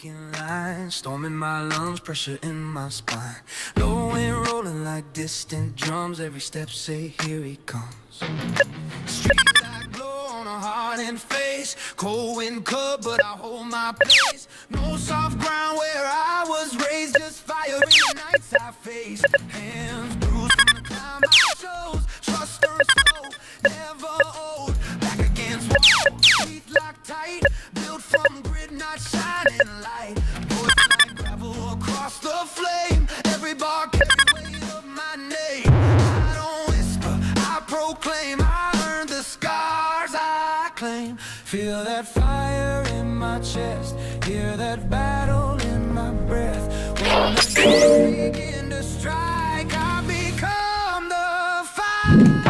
Breaking lines, storm in my lungs, pressure in my spine. Low wind rolling like distant drums. Every step say, here he comes. Street light glow on a hardened face. Cold wind cut, but I hold my place. No soft ground where I was raised. Just fire in the nights I faced. Hands bruised from the time I chose. Trust turned slow, never old. Back against wall, teeth locked tight. Built from grit, not shining light. Voice like gravel across the flame. Every bar carry weight of my name. I don't whisper, I proclaim. I earned the scars I claim. Feel that fire in my chest. Hear that battle in my breath. When the days begin to strike, I become the fire.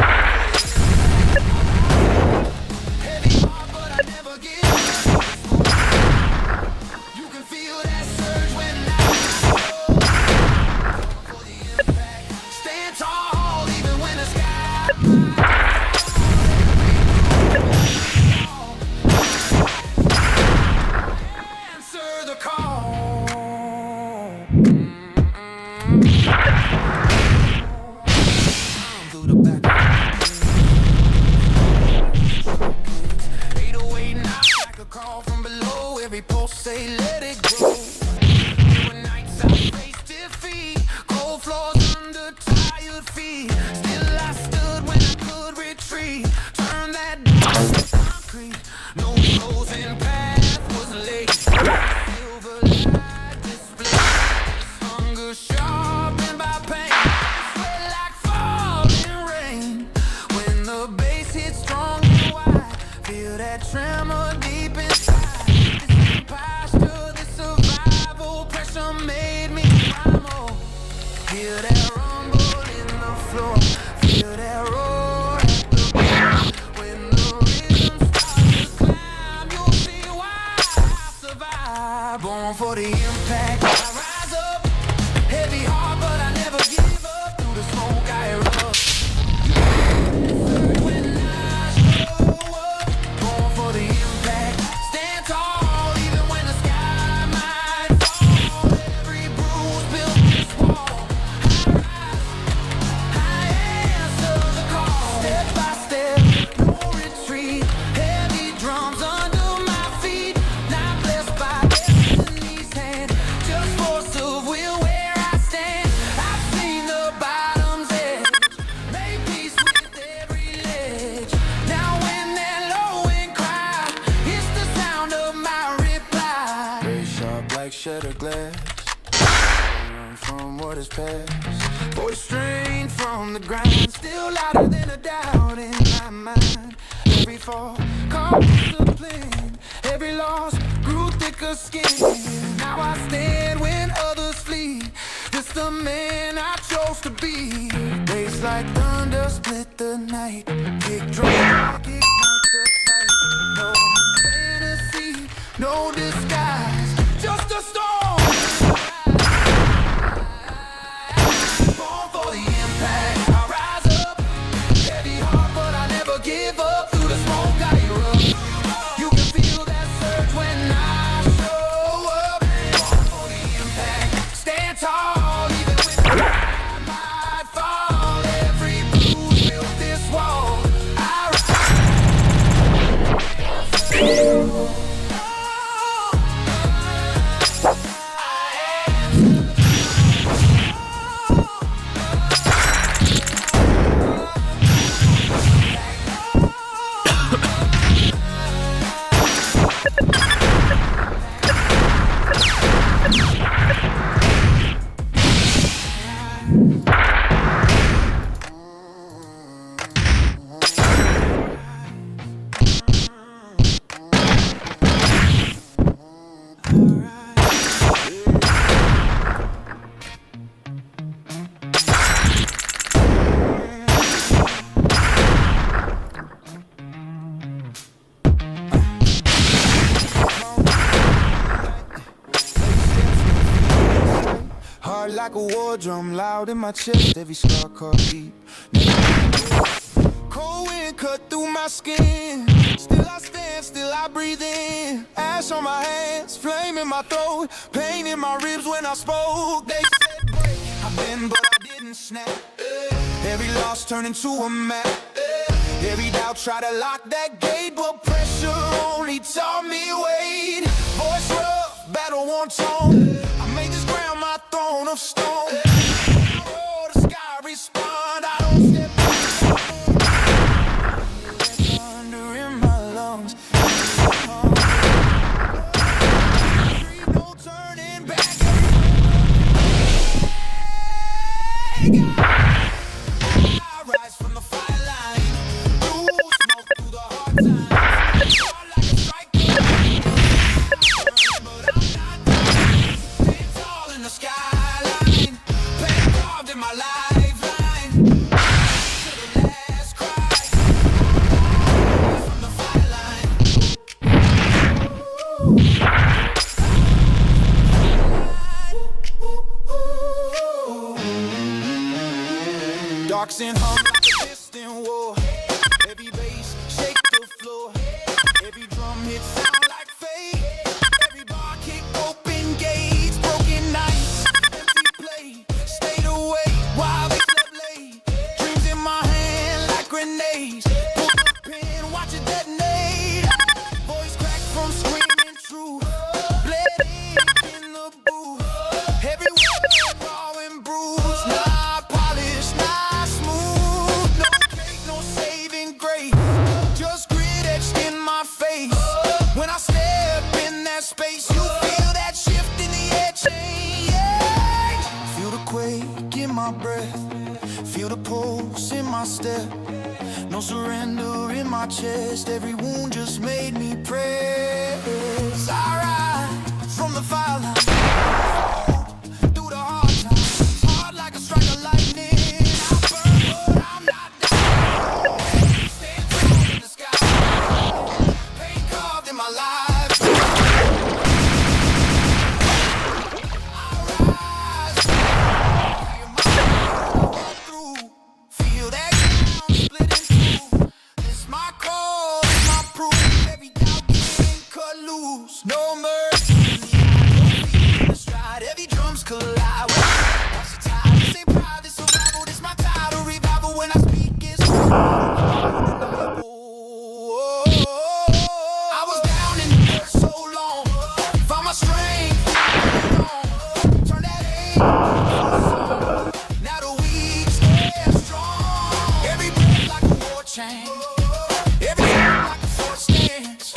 Heavy heart, but I never give up. You can feel that surge when I go for the impact. Stand tall, even when the sky answer the call. Through the back. 808 now, like a call from below. Every pulse say let it grow. There were nights I faced defeat. Cold floors under tired feet. Still I stood when I could retreat. Turn that down to concrete. No closing path was laid. Silver light display. Hunger sharpened by pain. Sweat like falling rain. When the bass hits strong and wide, feel that tremor deep inside. This imposture, this survival pressure made me primal. Feel that rumble in the floor. Feel that roar at the beat. When the rhythm starts to climb, you'll see why I survive. Born for the impact, I rise up. Heavy heart, but I never give up. Through the smoke I erupt. When I show up, born for the impact. Stand tall, even when the sky might fall. Every bruise built this wall. I answer the call. Step by step, no retreat. Heavy drums under my feet. Not blessed by destiny's hand. Just force of will where I stand. I've seen the bottom's edge. Made peace with every ledge. Now when they're low and cry, it's the sound of my reply. Very sharp like shattered glass. Run from what is past. Voice strained from the ground. Still louder than a doubt in my mind. Every fall, caught discipline. Every loss grew thicker skin. Now I stand when others flee. This the man I chose to be. Bass like thunder split the night. Kick drum, ignite the fight. No fantasy, no disguise. Just a storm. Born for the impact, I rise up. Heavy heart, but I never give up. Through the smoke I erupt. You can feel that surge when I show up. Born for the impact, stand tall, even when I might fall. Every bruise built this wall. I rise. Heart like a war drum, loud in my chest. Every scar caught deep. Cold wind cut through my skin. Still I stand, still I breathe in. Ash on my hands, flame in my throat, pain in my ribs when I spoke. They said break, I bend but I didn't snap. Every loss turned into a map. Every doubt tried to lock that gate, but pressure only taught me wait. Voice rough, battle worn tone. I made this ground my throne of stone. I roar, the sky respond. I don't step thunder in my lungs. No turning back. I rise from the fire line. Smoke through the hard times. Hard like a striker. But I'm not done. Stand tall in the skyline. Pain carved in my lifeline. To the last cry. From the fire line. Darks and hum like a distant war. Heavy bass shake the floor. Every drum hit sound like fate. Every bar kick open gates. Broken nights, empty play. Stayed away while they slept late. Dreams in my hand like grenades. Pull the pin, watch it detonate. Voice cracked from screaming truth. Bled in the booth. Every word raw and bruised. Not polished, not smooth. No cake, no saving grace. Just grit etched in my face. When I step in that space, you feel that shift in the air change. Feel the quake in my breath. Feel the pulse in my step. No surrender in my chest. Every wound just made me press. I rise from the fire line. Through the hard times. Hard like a strike of lightning. I burn, but I'm not done. Stand tall in the sky. Pain carved in my life. I rise. Feel my walk through. Feel that ground split in two. This my call, this my proof. Every doubt getting cut loose. No mercy in the eye, no fear in the stride. Every drums collide. Watch the tide. This ain't pride, this survival. This my title. Revival when I speak is I was down in the dirt so long. Found my strength. Turn that hate. Now the weak stand strong. Every breath like a war chain. Every step like a sword stance.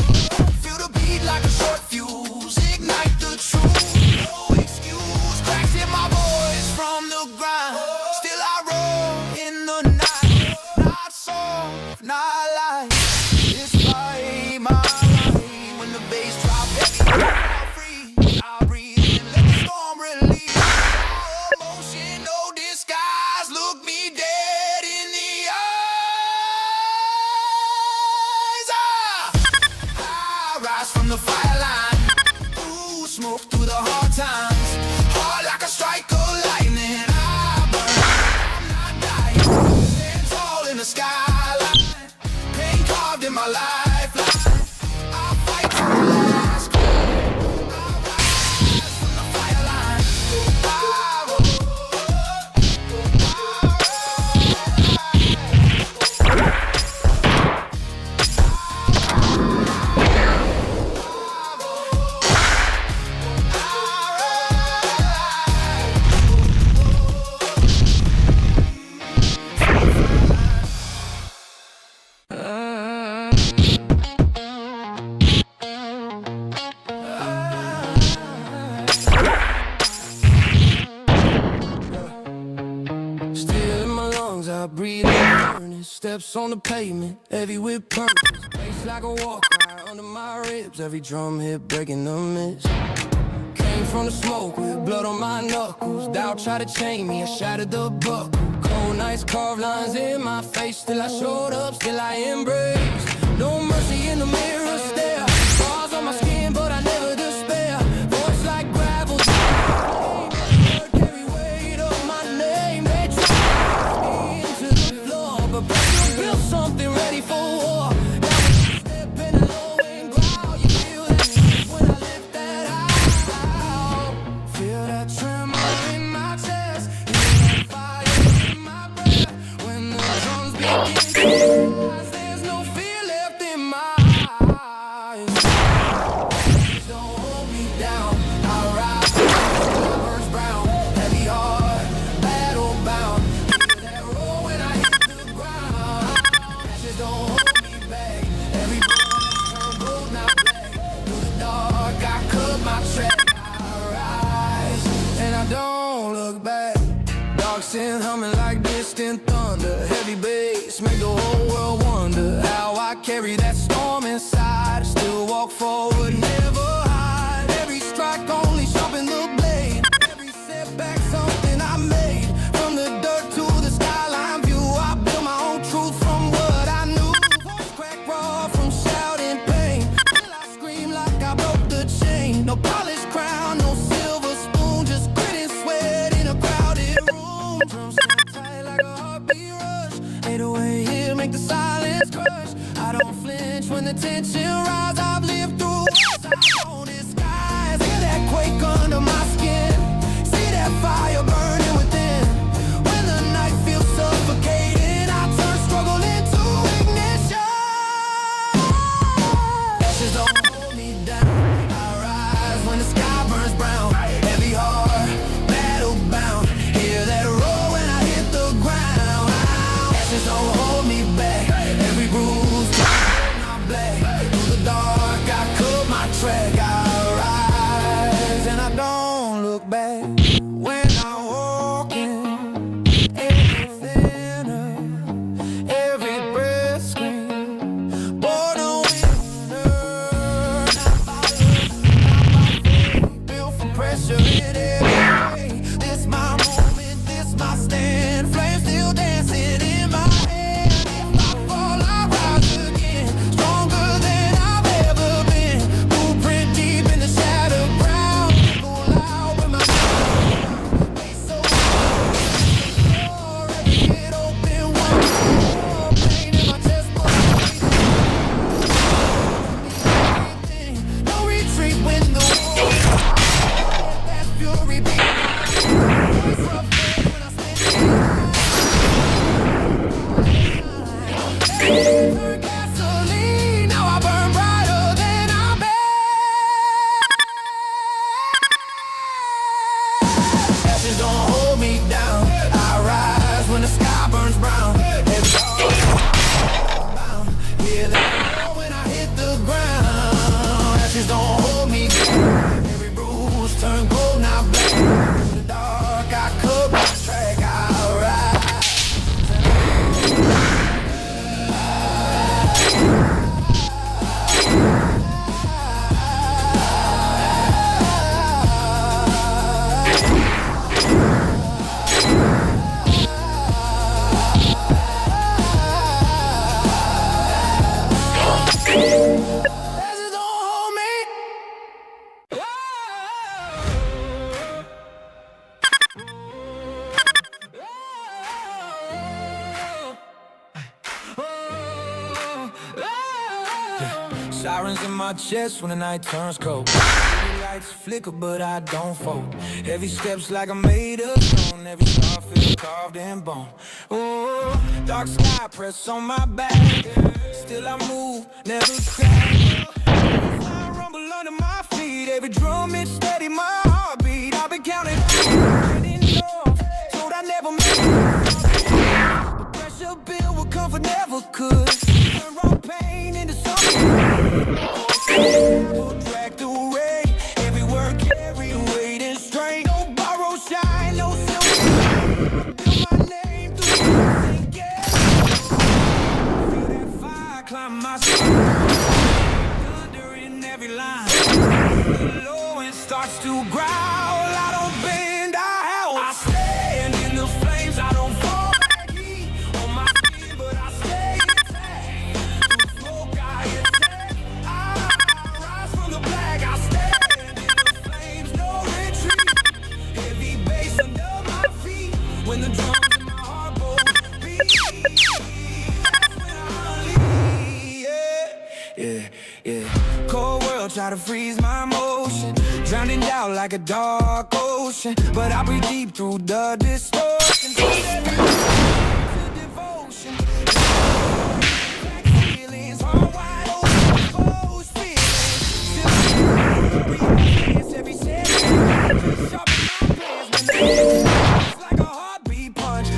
Feel the beat like a short fuse. Ignite the truth. No excuse. Cracks in my voice from the grind. Still I roar in the night. Not soft, not light. It's my right. When the bass drop heavy, I'll free. I'll breathe in, let the storm release. No emotion, no disguise. Look me dead in the eyes. I rise from the fire line. Ooh, smoke through the hard times. Hard like a strike of lightning. I burn, I'm not dying. Stand tall in the skyline. Pain carved in my lifeline. I fight to the last call. I rise from the fire line. Still in my lungs, I breathe in furnace. Steps on the pavement, heavy with purpose. Bass like a war cry under my ribs. Every drum hit breaking the mist. Came from the smoke with blood on my knuckles. Doubt tried to chain me, I shattered the buckle. Cold nights, carved lines in my face. Still I showed up, still I embraced. No mercy in the mirror stare. Scars on my skin, but I never despair. Voice like gravel. Carry weight of my name. They drag me into the floor, but built something. Ocean humming like distant thunder. Heavy bass make the whole world wonder how I carry that storm inside. Still walk forward, never hide. Every strike only sharpen the blade. Every setback something I made. From the dirt to the skyline view, I built my own truth from what I knew. Voice crack raw from shouting pain. Till I scream like I broke the chain. No polished crown, no silver spoon, just grit and sweat in a crowded room. Drums snap tight like a heartbeat rush. 808 here, make the silence crush. I don't flinch when the tension rises. I've lived through on disguise. Hear that quake under my skin. See that fire burning within. When the night feels suffocating, I turn struggle into ignition. Ashes don't hold me down. I rise when the sky burns brown. Heavy heart, battle bound. Hear that roar when I hit the ground. Ashes don't hold me back. Every bruise, I'm black. Through the dark, I cut my track. I rise and I don't look back. When I'm walking, every thinner, every breath scream. Born a winner, not by looks, not by fate. Built for pressure in every way. This my moment, this my stand. Flames still dancing in my hand. If I fall, I rise again. Stronger than I've ever been. Blueprint deep in the shadow ground. Go loud with my face so hard. Every hit open, one more. Pain in my chest, but everything. No retreat when the war is hot. That fury beat. Voice rough when I stand. Turn gasoline, now I burn brighter than I'm bad. Ashes don't hold me down. I rise when the sky burns brown. Every bound. Hear that roar when I hit the ground. Ashes don't hold me down. Every bruise turn cold, now black. In the dark, I cut my track. I rise. Ashes don't hold me. Sirens in my chest when the night turns cold. City lights flicker, but I don't fold. Heavy steps like I'm made of stone. Every star feels carved in bone. Oh, dark sky press on my back. Still I move, never crack. I rumble under my feet. Every drum it steady my heartbeat. I've been counting. Told I never make it. The pressure build what comfort never could. Turn raw pain into something. Drag through rain. Every word carry weight and strain. No borrow shine, no silver. Build my name through the gap. Feel that fire climb my spine. Thunder in every line. The low end starts to growl. I don't bend, I howl. I stand in the flames, I don't fall back. Heat on my skin, but I stay intact. Through smoke, I attack. I rise from the black. I stand in the flames, no retreat. Heavy bass under my feet. When the drums in my heart both beat, that's when I leave. Yeah. Cold world try to freeze my motion. Drowning out like a dark ocean. But I breathe deep through the distortion. Devotion. Feelings, heart wide open, exposed feelings. Every second, sharpen my plans. It's like a heartbeat punch.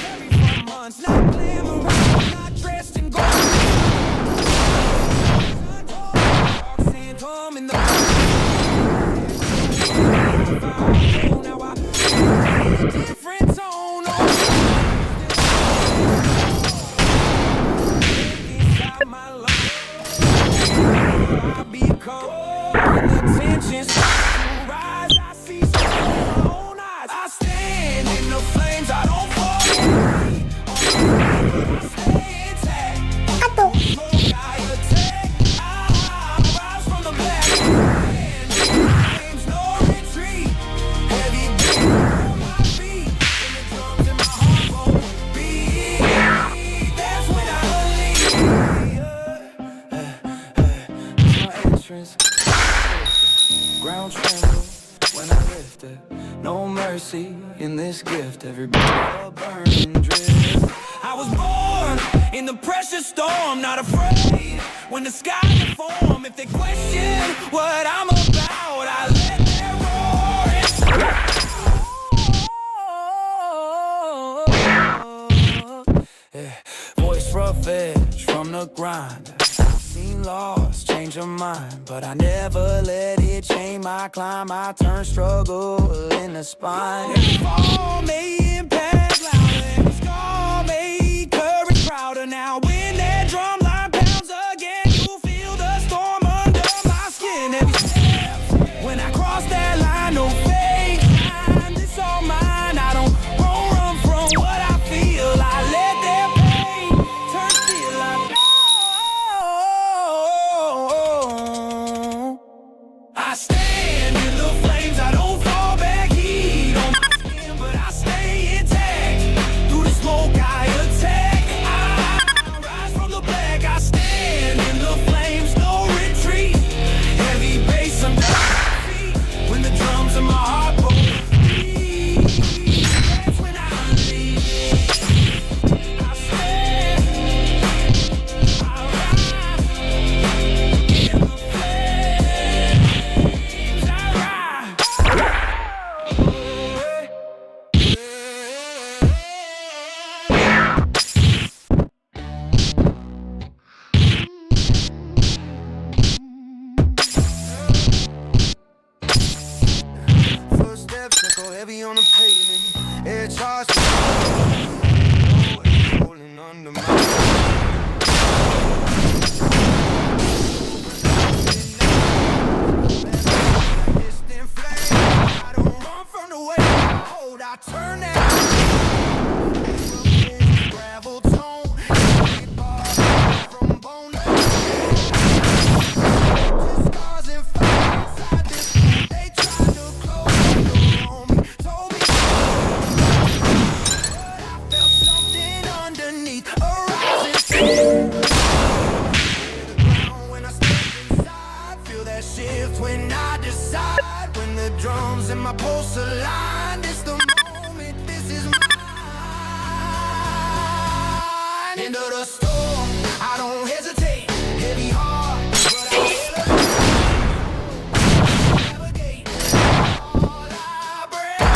Carry for months, not glamorous, not dressed in gold. Dark sand come in the now I lifted. No mercy in this gift, every breath a burning drift. I was born in the pressure storm, not afraid when the sky deform. If they question what I'm about, I let them roar and yeah. Voice rough edge from the grind. Seen loss, change your mind, but I never let it change my climb. I turn struggle in the spine. Every fall may impact louder, every scar made courage prouder. Now when that drum line pounds again, you feel the storm under my skin. Every step when I cross that line, no fake time. This all mine. I don't run from what I feel. I let that pain turn steel. I stand in the flames, I don't fall back. Heat on my skin, but I stay intact. Through the smoke I attack, I rise from the black. I stand in the flames, no retreat. Heavy bass under my feet. When the drums in my heart both beat, that's when I unleash. I stand, I rise in the flames, I rise. Footsteps echo heavy on the pavement. Air charged, rolling under my distant flame. I don't run from the way I hold. I turn that gravel tone. From bone to scars and fire inside this room. They tried to close the door on me, told me, but I felt something underneath, a rising sun. The ground when I step inside, feel that shift when I decide. When the drums and my pulse align, it's the moment, this is mine. Into the storm, I don't hesitate. Heavy heart, but I navigate. All I breathe.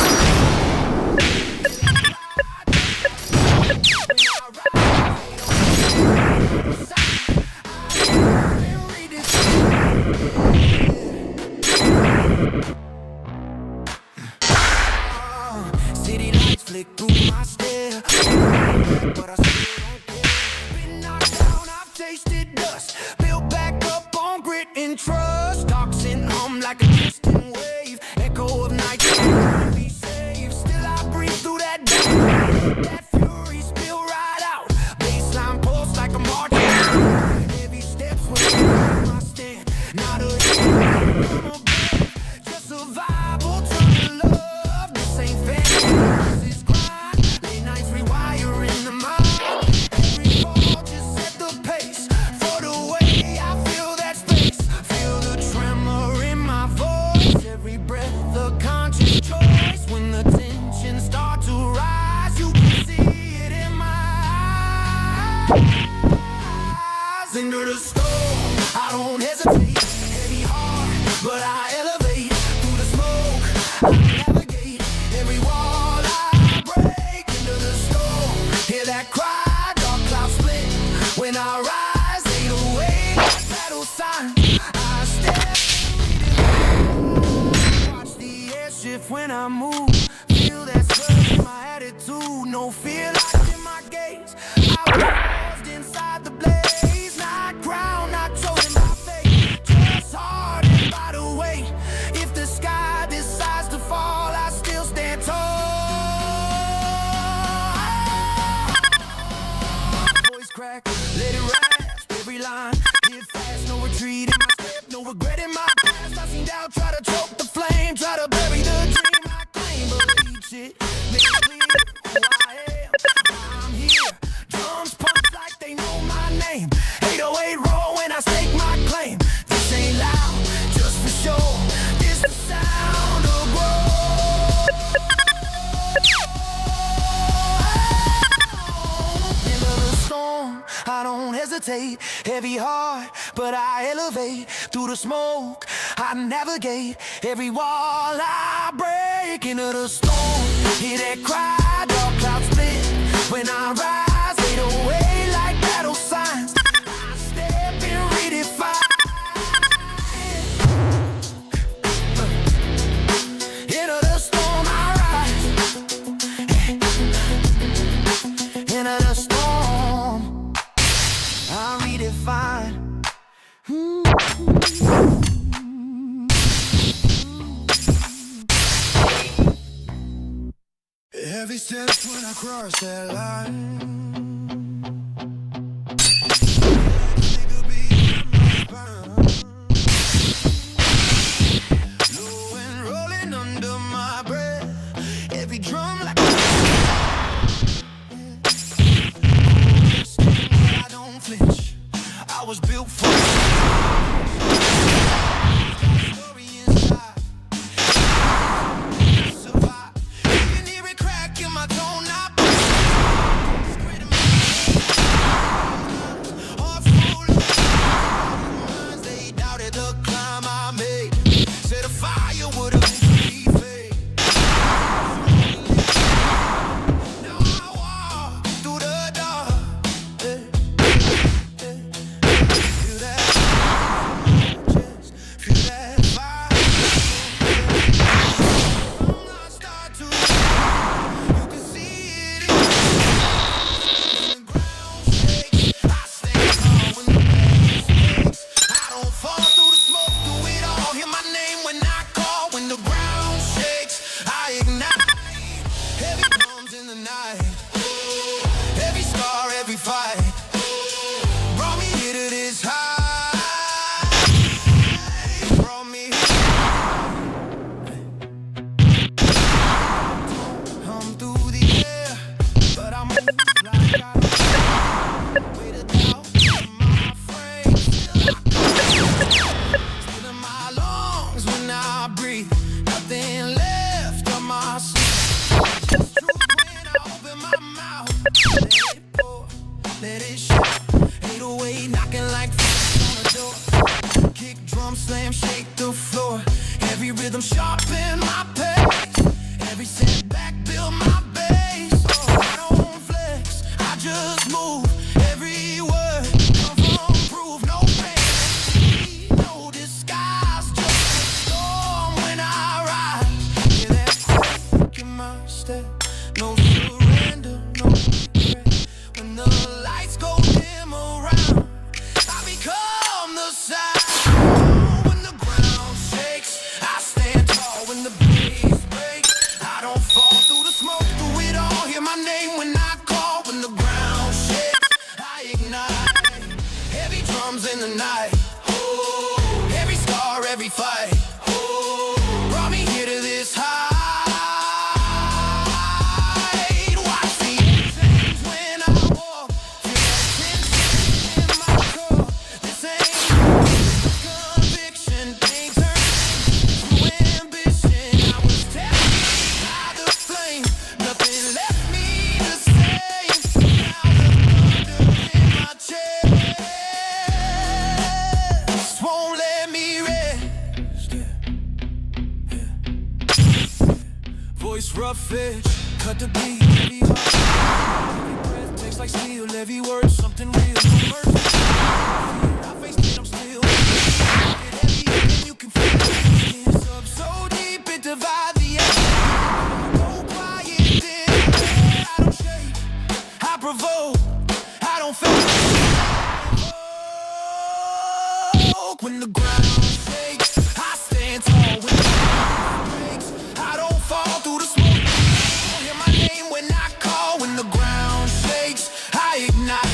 City lights flick through my stare, but I still don't care. Been knocked down, I've tasted dust, built back up on grit and trust. Talks and hum like a distant wave, echo of night. Be safe, still I breathe through that dark. That fury spill right out. Baseline pulse like a marching. Heavy steps when I stand. Not a just survival, turn to love. This ain't fair. This is grind. Late nights rewiring the mind. Every fall just set the pace for the way I feel that space. Feel the tremor in my voice. Every breath a conscious choice. When the tension starts to rise, you can see it in my eyes. Into the storm, I don't hesitate. Heavy heart, but I elevate. Through the smoke, I navigate. Every wall I break. Into the storm, hear that cry. Dark clouds split when I rise. 808, battle sign. I step, watch the air shift when I move. Feel that surge in my attitude. No fear locked in my gaze. I paused inside the blaze. Not crowned, not chosen by fate. Just hardened by the weight. If the sky decides to fall, I still stand tall. Voice crack, let it rasp. Every line, live fast, no retreat in my step, no regret in my past. I seen doubt try to choke the flame, try to bury the dream I claim, but each it make it clear who I am. I'm here, drums punch like they know my name. 808 roll when I stake my claim. This ain't loud, just for show. This the sound. hesitate. Heavy heart, but I elevate. Through the smoke, I navigate. Every wall I break into the storm. Hear that cry, dark clouds split. When I rise, fade away like battle signs. I step and redefine. Into the storm I rise. Into the storm I redefine. Every step when I cross that line. Low and rolling under my breath. Every drum like I don't flinch. I was built for story inside. Survive. You can hear it crack in my tone. Heart full of minds. They doubted the climb I made. Said a fire would eventually fade. Now I walk through the dark. Feel that, just feel that fire. I start to, you can see it in the ground shakes. I stand tall when the bass breaks. I don't fall through the smoke, through it all. Hear my name when I call. When the ground shakes, I ignite. Heavy drums in the night. Every scar, every fight brought me here to this high. Brought me I'm through the air, but I'm like I weight of doubt in my frame. Still in my lungs when I breathe. Nothing left on my sleeve. Just truth when I open my mouth. Let it pour, let it shout. 808 knocking like on the door. Kick, drum, slam, shake the floor. Every rhythm sharpen my pace. Every setback build my base. Oh, I don't flex, I just move. Every word come from proof. No fantasy, no disguise. Just a storm when I rise. Hear that quake in my step. No surrender, no regret. When the lights go dim around, I become the sound. When the ground shakes, I stand tall. When the bass breaks, I don't fall through the smoke, through it all. Hear my name when I call. When the ground shakes, I ignite. Heavy drums in the night. Every scar, every fight brought me here to this high. Watch the change when I walk. Feel that tension in my core. This ain't conviction. Things turn to ambition. I was tested by the flame. Nothing left me the same. Now the thunder in my chest won't let me rest. Voice rough edge, cut the beat, heavy heart. Every breath tastes like steel, every word something real. No mercy. I face it, I'm still. Get heavy and you can feel it. It's up so deep it divides the air. Go quiet, then I don't shake. I provoke, I don't fake. When the ground shakes, I stand tall. When the ground breaks, I don't fall through the smoke. Hear my name when I call. When the ground shakes, I ignite.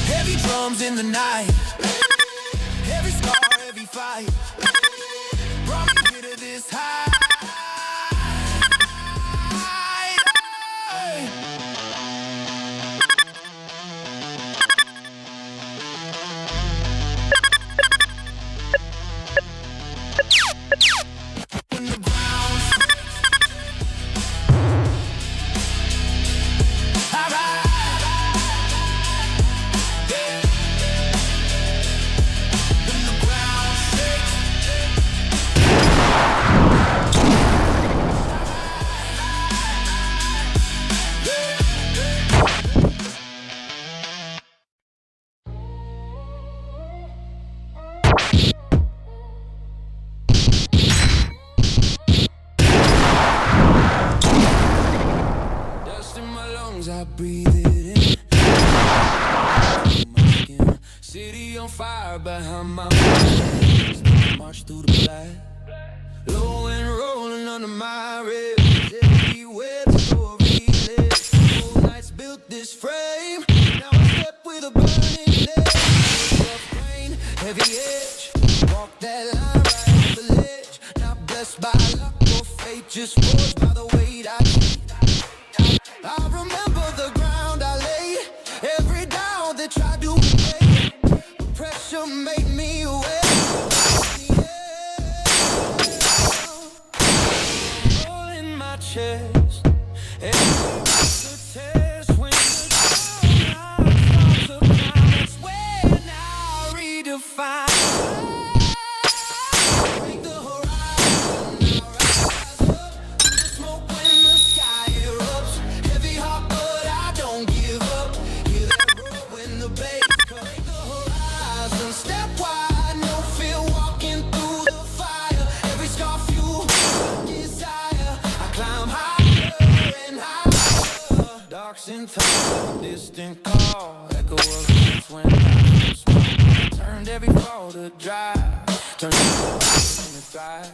Heavy drums in the night. Every scar, every fight brought me here to this high. When the ground I ride. Yeah. I breathe it in. My skin, city on fire behind my face. March through the black, low and rolling under my ribs. Everywhere the story lives. Old nights built this frame. Now I step with a burning leg. Rough grain, heavy edge. Walk that line right off the ledge. Not blessed by luck or fate, just forged by the weight I take. I remember the ground I laid. Every down that tried to break. Pressure made me aware. All in my chest. And the test when the ground starts to climb. That's when I redefine. Break the horizon, I rise up. Through the smoke when the sky erupts. Heavy heart, but I don't give up. Hear that roar when the bass comes. Break the horizon, step wide, no fear walking through the fire. Every scar fuel desire. I climb higher and higher. Dark synth, distant call. Echo of lights when I smoke. Turned every fall to dry. Turned every fall to thrive.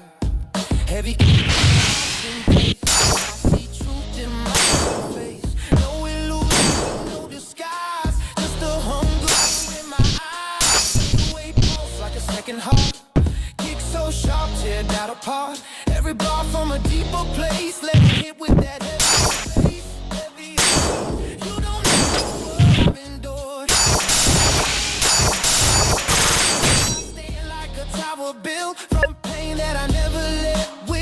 Heavy I see truth in my face. No illusion, no disguise. Just the hunger in my eyes. The way pulse like a second heart. Kick so sharp, tear that apart. Every bar from a deeper place. Let it hit with that heavy bass. Heavy. You don't know what I've endured. I stand like a tower built from pain that I never let will.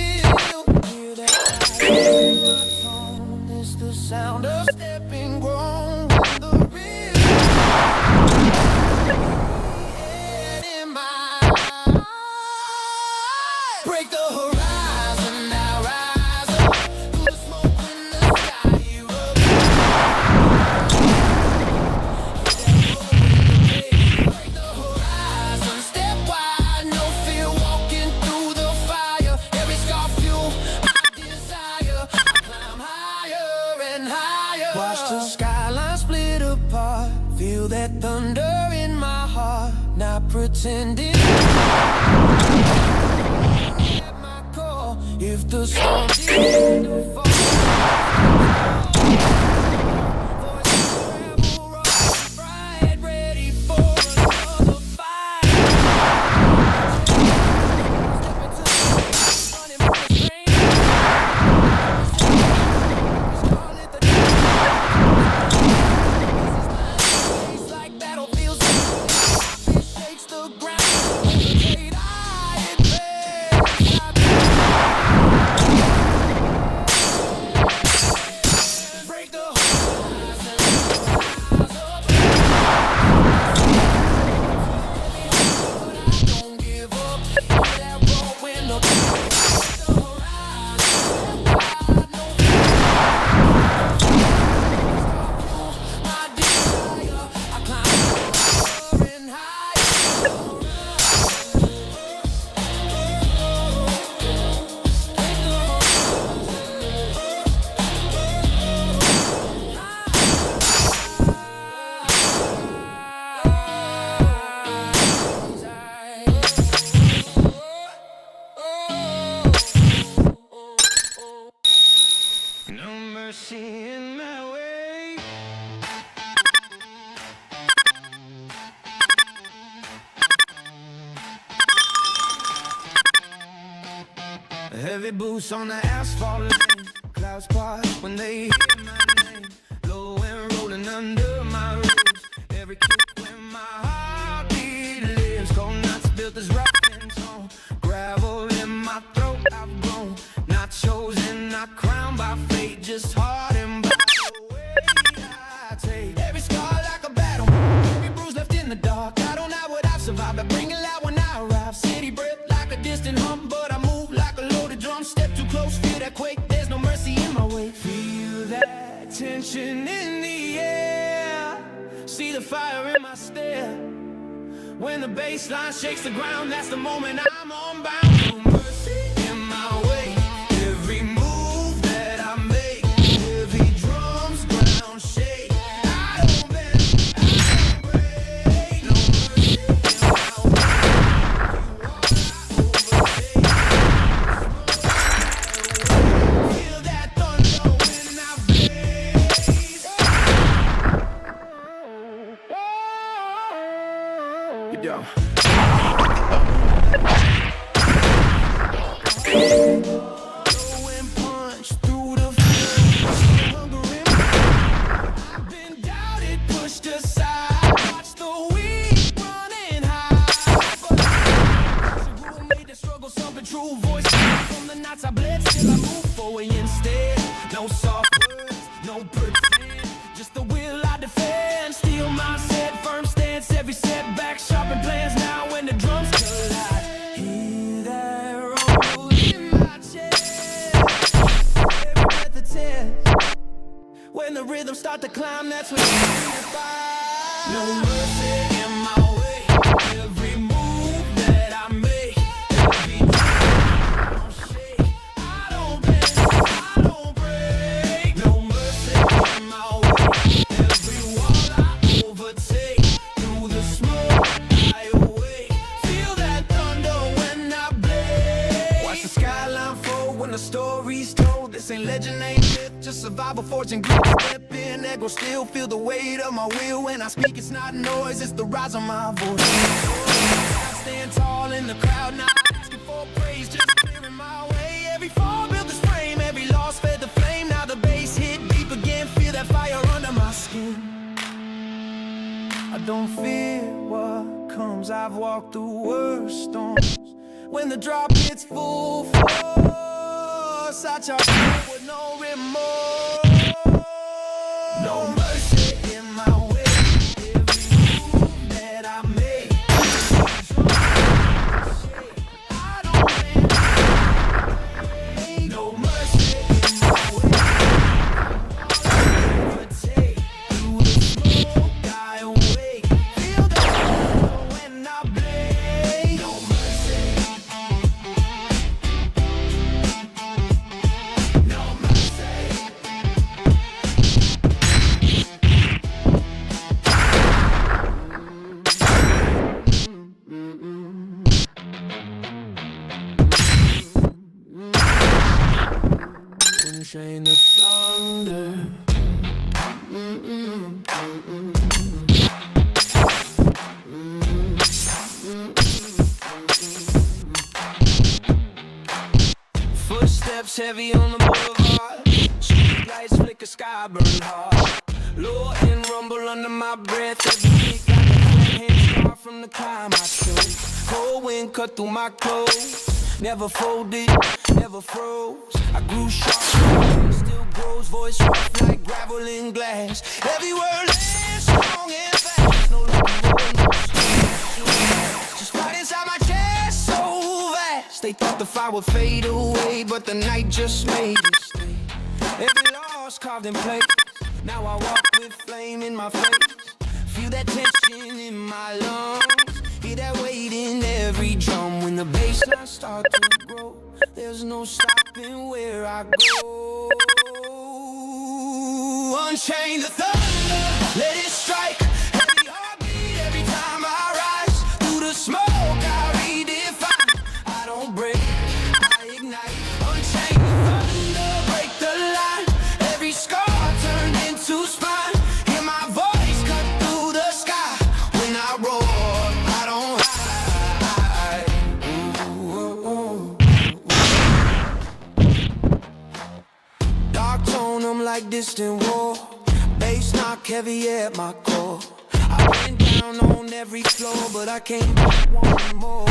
Hear that in my tone. It's the sound of stepping grown. The real head in my eyes. Break the horizon, now rise up. Through the smoke when the sky erupts. Break the horizon, step wide, no fear walking through the fire. Every scar fuel my desire. I climb higher and higher. Watch the skyline split apart. Feel that thunder in my heart. Not pretending. At my core, if the storm begins to fall. Voices travel rough, bright, ready for another fight. Step into the running from the strain. Call it the It's like battlefields. It shakes the ground. Hesitate, I advance. Break the horizon. Rise up. But I don't give up. Hear that roar when the horizon. My desire. I climb higher and higher. No mercy in my way. Heavy boots on the asphalt. Clouds part when they hear my name. Low and rolling under my roof. Every kick when my heartbeat lives. Cold nights built this rock and tone. Gravel in my throat, I've grown. Not chosen, not crowned by fate. Just hardened by the way I take. Every scar like a battle. Every bruise left in the dark. I don't know what I've survived. I bring it loud when I arrive. City breath like a distant hum. But I move like a loaded drum. Step too close, feel that quake. There's no mercy in my way. Feel that tension in the air. See the fire in my stare. When the bass line shakes the ground, that's the moment I'm on bound. No mercy in my way. Every move that I make, heavy drums, ground shake. instead. No soft words, no pretend, just the will I defend. Steel mindset, firm stance, every setback, sharpen plans. Now when the drums collide, hear that roll in my chest. Every breath a test. When the rhythm start to climb, that's when you fight. No mercy in my way. Every move that I make, every time I don't shake, I don't bend, I don't break. No mercy in my way. Every wall I overtake, through the smoke I awake. Feel that thunder when I blaze. Watch the skyline fold when the story's told. This ain't legend, ain't myth, just survival, fortune, grit. Step in, ego still feel the weight of my will. When I speak, it's not noise, it's the rise of my voice. I stand tall in the crowd, not asking for praise, just clearing my way. Every fall built this frame, every loss fed the flame. Now the bass hit deep again, feel that fire under my skin. I don't fear what comes, I've walked through worse storms. When the drop hits full force, I charge with no remorse. No mercy in my way. Every move that I make, I don't bend. No mercy in my way. Overtake, through the smoke I awake. Feel the fire when I blaze. No mercy. No mercy. Chain the thunder. Footsteps heavy on the boulevard. Street lights flicker, sky burn hard. Low and rumble under my breath. Every kick like a flat hand scar from the climb I chose. Cold wind cut through my clothes. Never folded, never froze. I grew sharp, still grows. Voice rough like gravel in glass. Every word lands strong and fast. No lucky road, no stress. Just right inside my chest, so vast. They thought the fire would fade away, but the night just made it stay. Every loss carved in place. Now I walk with flame in my face. Feel that tension in my lungs. Hear that weight in every drum. When the bassline starts to grow, there's no stopping where I go. Unchain the thunder, let it strike. Heavy heartbeat every time I rise. Through the smoke I redefine. I don't break, I ignite. Unchain the thunder, break the line. Every scar turned into spine. Hear my voice cut through the sky. When I roar, I don't hide. Dark tone, I'm like distant war. Bass knock heavy at my core. I've been down on every floor, but I came back wanting more.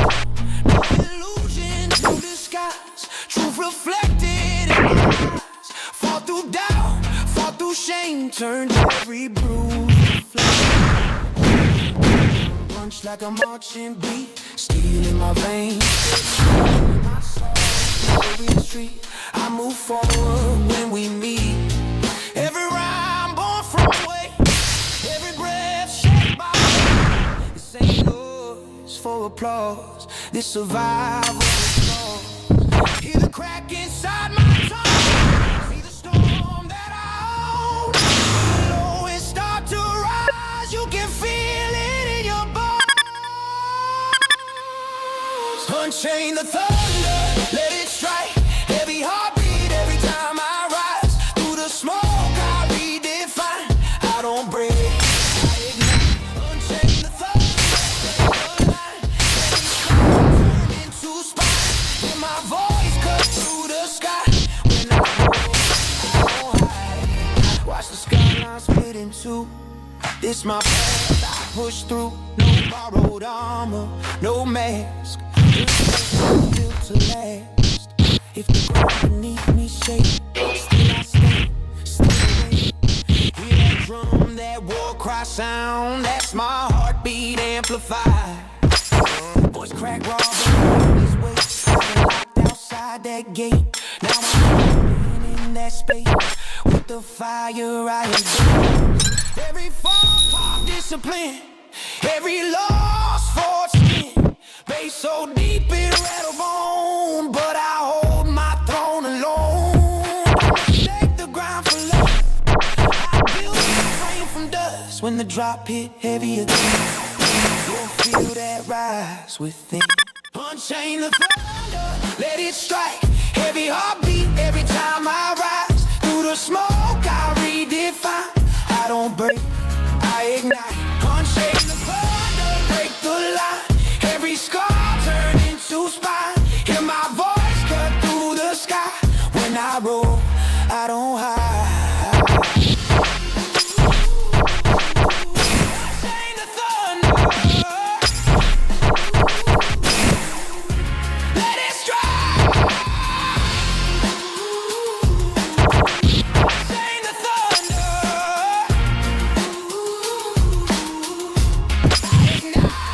No illusions, no disguise. Truth reflected in my eyes. Fought through doubt, fought through shame. Turned every bruise to flame. Punch like a marching beat. Steel in my veins. My soul, every street. I move forward when we meet. Every rhyme born from weight. Every breath shaped by weight. This ain't noise for applause. This survival is lost. Hear the crack inside my tongue. See the storm that I own. The lowest start to rise. You can feel it in your bones. Unchain the thunder, let it strike. Heavy heartbeat every time I rise. Through the smoke I redefine. I don't break, I ignite. Unchain the thunder, line. Turn into spine. Hear my voice cut through the sky. When I roll, I don't hide. Watch the skyline split in two. This my path, I push through. No borrowed armor, no mask. Built to last. If the ground beneath me shake, still I stay awake. Hear that drum, that war cry sound, that's my heartbeat amplified. Voice crack raw, but this way, I've been locked outside that gate. Now I'm in that space with the fire I endure. Every fall, pop discipline, every loss for skin. Bass so deep it rattle bone, but I hold my throne alone. Shake the ground for love. I build a frame from dust. When the drop hit heavy again, you'll feel that rise within. Unchain the thunder, let it strike. Heavy heartbeat every time I rise. Through the smoke I redefine. I don't break, I ignite. Unchain the thunder, break the line. Every scar turn into spine. Hear my voice cut through the sky. When I roll, I don't hide. Unchain the thunder, let it strike. Unchain the thunder, ignite.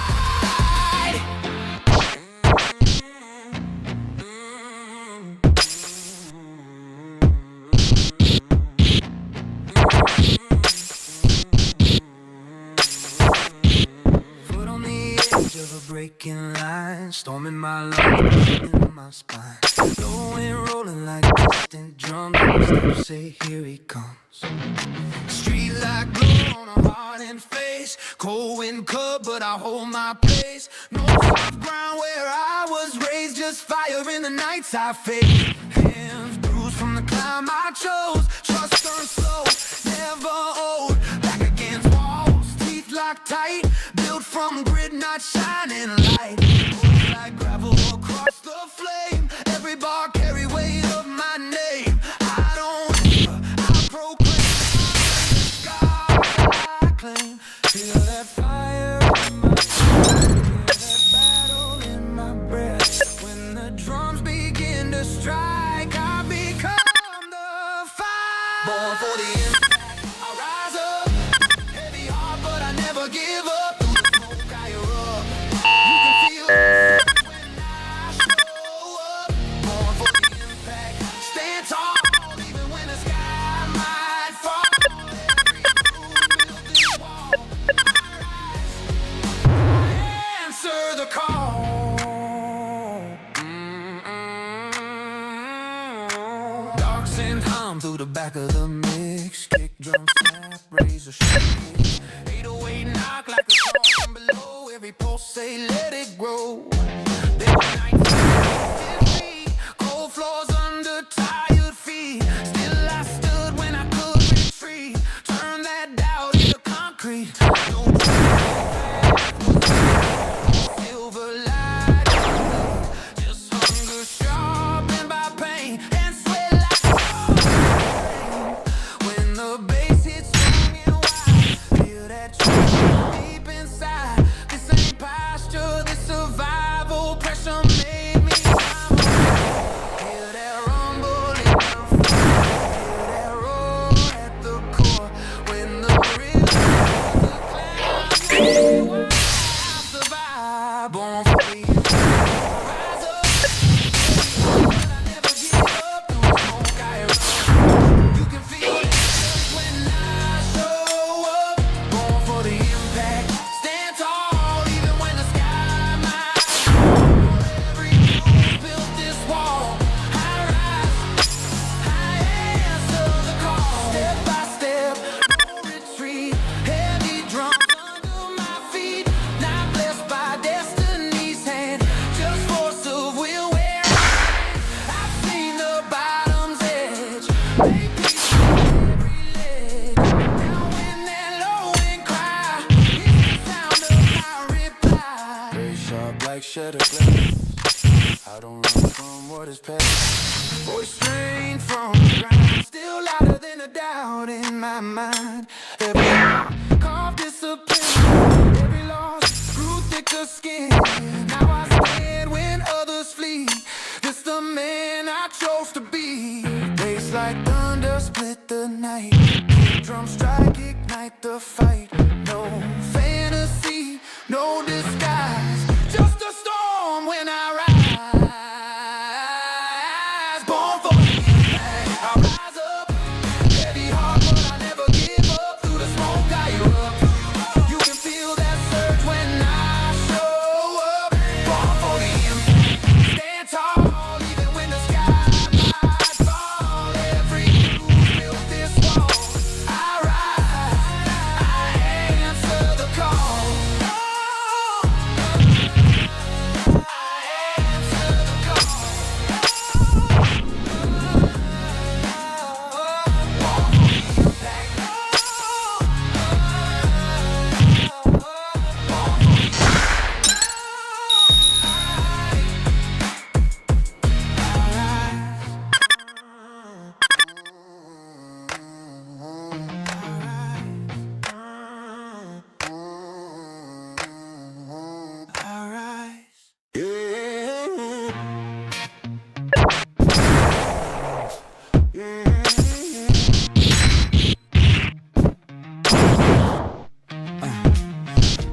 Foot on the edge of a breaking line, storming my life in my spine. Going rolling like distant drums. Steps say here he comes. Street light glow on a hardened face. Cold wind cut, but I hold my place. No soft ground where I was raised, just fire in the nights I face. Hands bruised from the climb I chose. Trust turned slow, never old. Back against walls, teeth locked tight. Built from grit, not shining light. Push like gravel across the flame. Every bar carry weight of my name. I don't ever, I proclaim. God I claim. Feel that fire in my soul. Feel that battle in my breath. When the drums begin to strike, I become the fire. Born for the impact, I rise up. Heavy heart, but I never give up. Through the smoke I erupt. You can feel it when I show up. Born for the impact, stand tall, even when the sky might fall. Every move built this wall. Answer the call. Dark sand hum through the back of the mix. Kick drum snap, razor shake. 808 knock like a call from below. Every pulse say let it grow. There were nights I feet, cold floors under tired feet. Still I stood when I could retreat. Turn that doubt into concrete. No silver light, just hunger sharpened by pain and sweat like rain. When the bass hits strong and wide, feel that truth deep inside. This ain't posture, this survival. Pressure made me climb. Hear that rumble in the floor, feel that roar at the core. When the real climb, I survive. Born for the rise up, but I never give up. Through the smoke I erupt. You can feel it when I show up. Born for the impact, stand tall, even when the sky might fall. Every move built this wall. I rise, I answer the call. Step by step, no retreat. Heavy drums under my feet. Not blessed by destiny's hand, just force of will where I've seen the bottom's edge. Make peace with every ledge. Now when that low end cry, it's the sound of my reply. Very sharp like shutter glass. I don't run from what is past. Voice strained from the ground, still louder than a doubt in my mind. Every carved discipline, every loss grew thicker skin. Now I stand when others flee. This the man I Thunder split the night, drum strike, ignite the fight. No fantasy, no disguise, just a storm when I rise. Born for the impact, I rise up, heavy heart, but I never give up. Through the smoke, I erupt. You can feel that surge when I show up. Born for the impact, stand tall, even when the sky might fall. Every groove built this wall. I rise, I answer the call. Oh, I answer the call.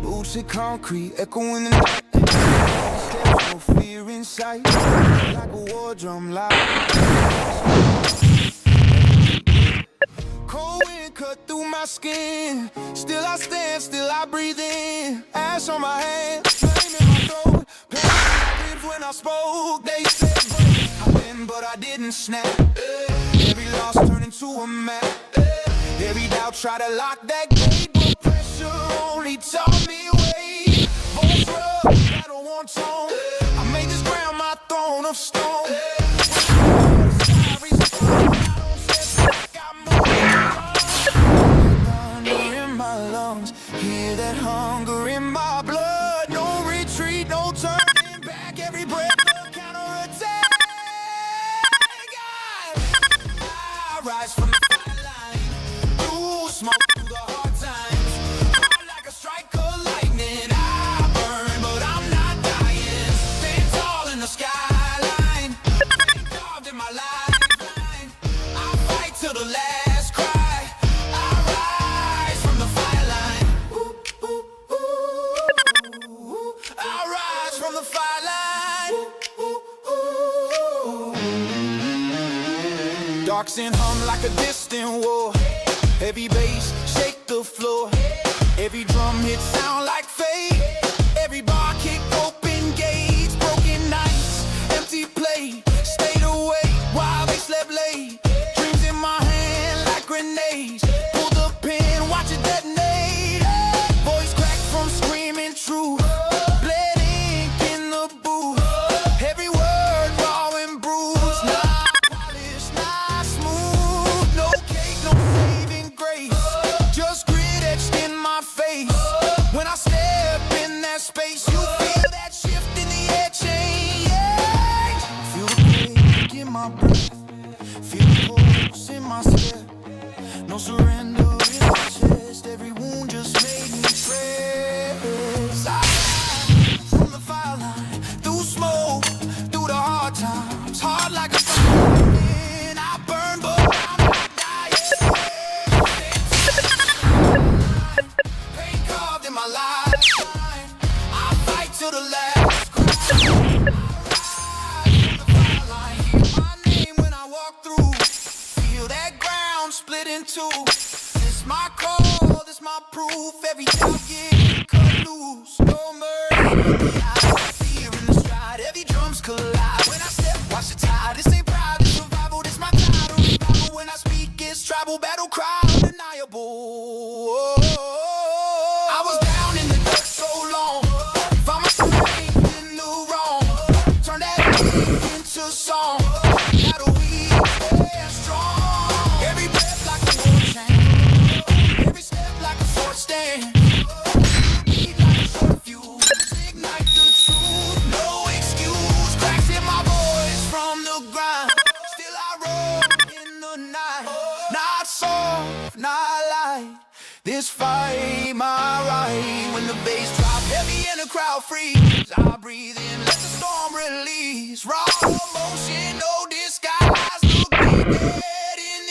Boots of concrete, echoing the night. Steps, no fear in sight. Like a war drum loud. Cold wind cut through my skin. Still I stand, still I breathe in. Ash on my hands, flame in my throat. Pain in my ribs when I spoke. They said break. I bend, but I didn't snap. Every loss turned into a map. Every doubt tried to lock that gate, but pressure only taught me weight. Voice rough, battle worn tone. I made this ground my throne of stone. Thunder in my lungs, hear that hunger in my blood. No retreat, no turning back. Every breath a counterattack. I rise from the line, through smoke, through the hard times. Like a strike of lightning, I burn, but I'm not dying. Stand tall in the skyline, carved in my lifeline. I fight till the last cry. I rise from the fire line. Ooh, ooh, ooh. I rise from the fire line. Ooh, ooh, ooh. Darks and hum like a distant war. Heavy bass, shake the floor. Every drum hit sound like fate. Every bar kick, open gates. Broken nights, empty plate. Stayed awake while they slept late. Dreams in my hand like grenades. Pull the pin, watch it detonate. Voice cracked from screaming truth. Bled ink in the booth. Every word raw and bruised. Not polished, not smooth. No cake, no saving grace. Just grit etched in my face. When I step in that space, you feel that shift in the air change. Feel the quake in my breath. Feel the pulse in my step. No surrender in my chest. Every wound just made me press. I rise from the fire line, through smoke, through the hard times. Hard like a fire. I burn, but I'm not dying. Pain carved in my lifeline. I fight till the last cry. I rise from the fire line. Hear my name when I walk through. Feel that ground split in two. This my call, this my proof. Every doubt get cut loose. No mercy in the eye. Fear in the stride. Every drums collide. When I step, watch the tide. This ain't pride, this survival. This my title. Revival when I speak, it's tribal battle cry. Undeniable. I was down in the dirt so long. Found my strength in the wrong. Turn that into song. Battle we stand strong. Every breath like a war chant. Every step like a sword stand. Beat like a short fuse. Ignite the truth. No excuse. Cracks in my voice from the grind. Still I roll in the night. Not soft, not light. This fight my right. When the bass drop heavy and the crowd freeze, I breathe in, let the storm release. Raw emotion, no disguise. Look me dead in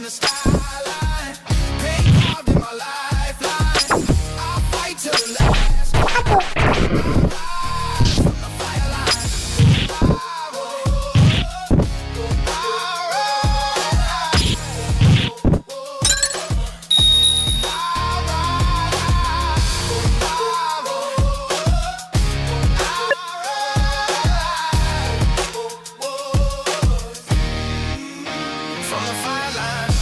the skyline. Pain carved in my lifeline. I'll fight till the last. Rise from the fireline. From the fireline.